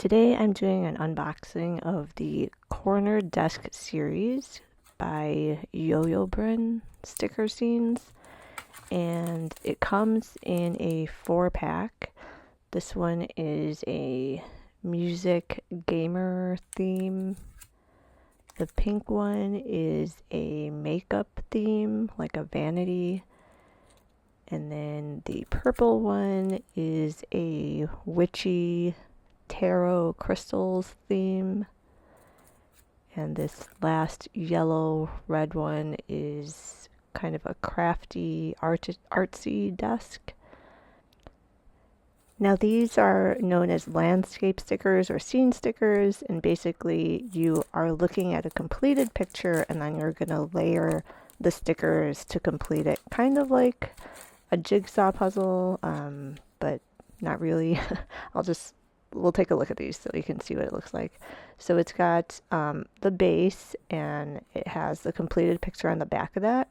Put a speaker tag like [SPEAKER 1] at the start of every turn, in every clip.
[SPEAKER 1] Today I'm doing an unboxing of the Corner Desk series by Yo-Yo Brin sticker scenes, and it comes in a 4-pack. This one is a music gamer theme. The pink one is a makeup theme, like a vanity. And then the purple one is a witchy tarot crystals theme. And this last yellow red one is kind of a crafty artsy desk. Now these are known as landscape stickers or scene stickers, and basically you are looking at a completed picture and then you're going to layer the stickers to complete it, kind of like a jigsaw puzzle, but not really. We'll take a look at these so you can see what it looks like. So it's got the base, and it has the completed picture on the back of that.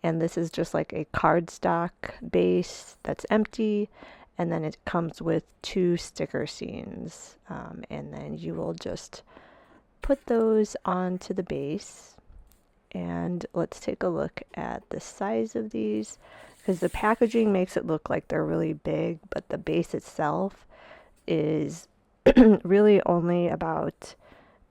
[SPEAKER 1] And this is just like a cardstock base that's empty. And then it comes with 2 sticker scenes. And then you will just put those onto the base. And let's take a look at the size of these, because the packaging makes it look like they're really big, but the base itself is really only about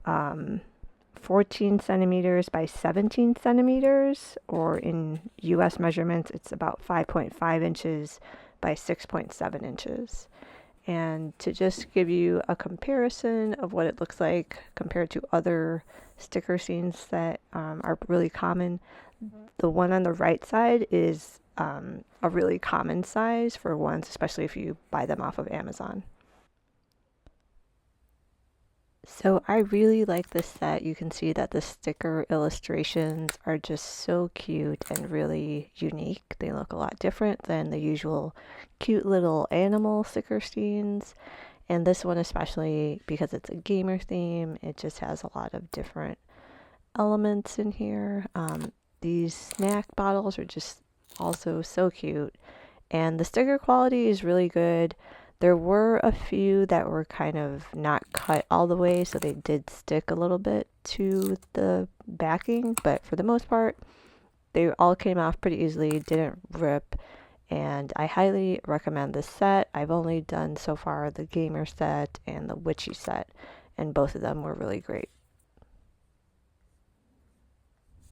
[SPEAKER 1] 14 centimeters by 17 centimeters, or in US measurements, it's about 5.5 inches by 6.7 inches. And to just give you a comparison of what it looks like compared to other sticker scenes that are really common, the one on the right side is a really common size for ones, especially if you buy them off of Amazon. So I really like this set. You can see that the sticker illustrations are just so cute and really unique. They look a lot different than the usual cute little animal sticker scenes. And this one especially, because it's a gamer theme, it just has a lot of different elements in here. These snack bottles are just also so cute. And the sticker quality is really good. There were a few that were kind of not cut all the way, so they did stick a little bit to the backing, but for the most part, they all came off pretty easily, didn't rip, and I highly recommend this set. I've only done so far the gamer set and the witchy set, and both of them were really great.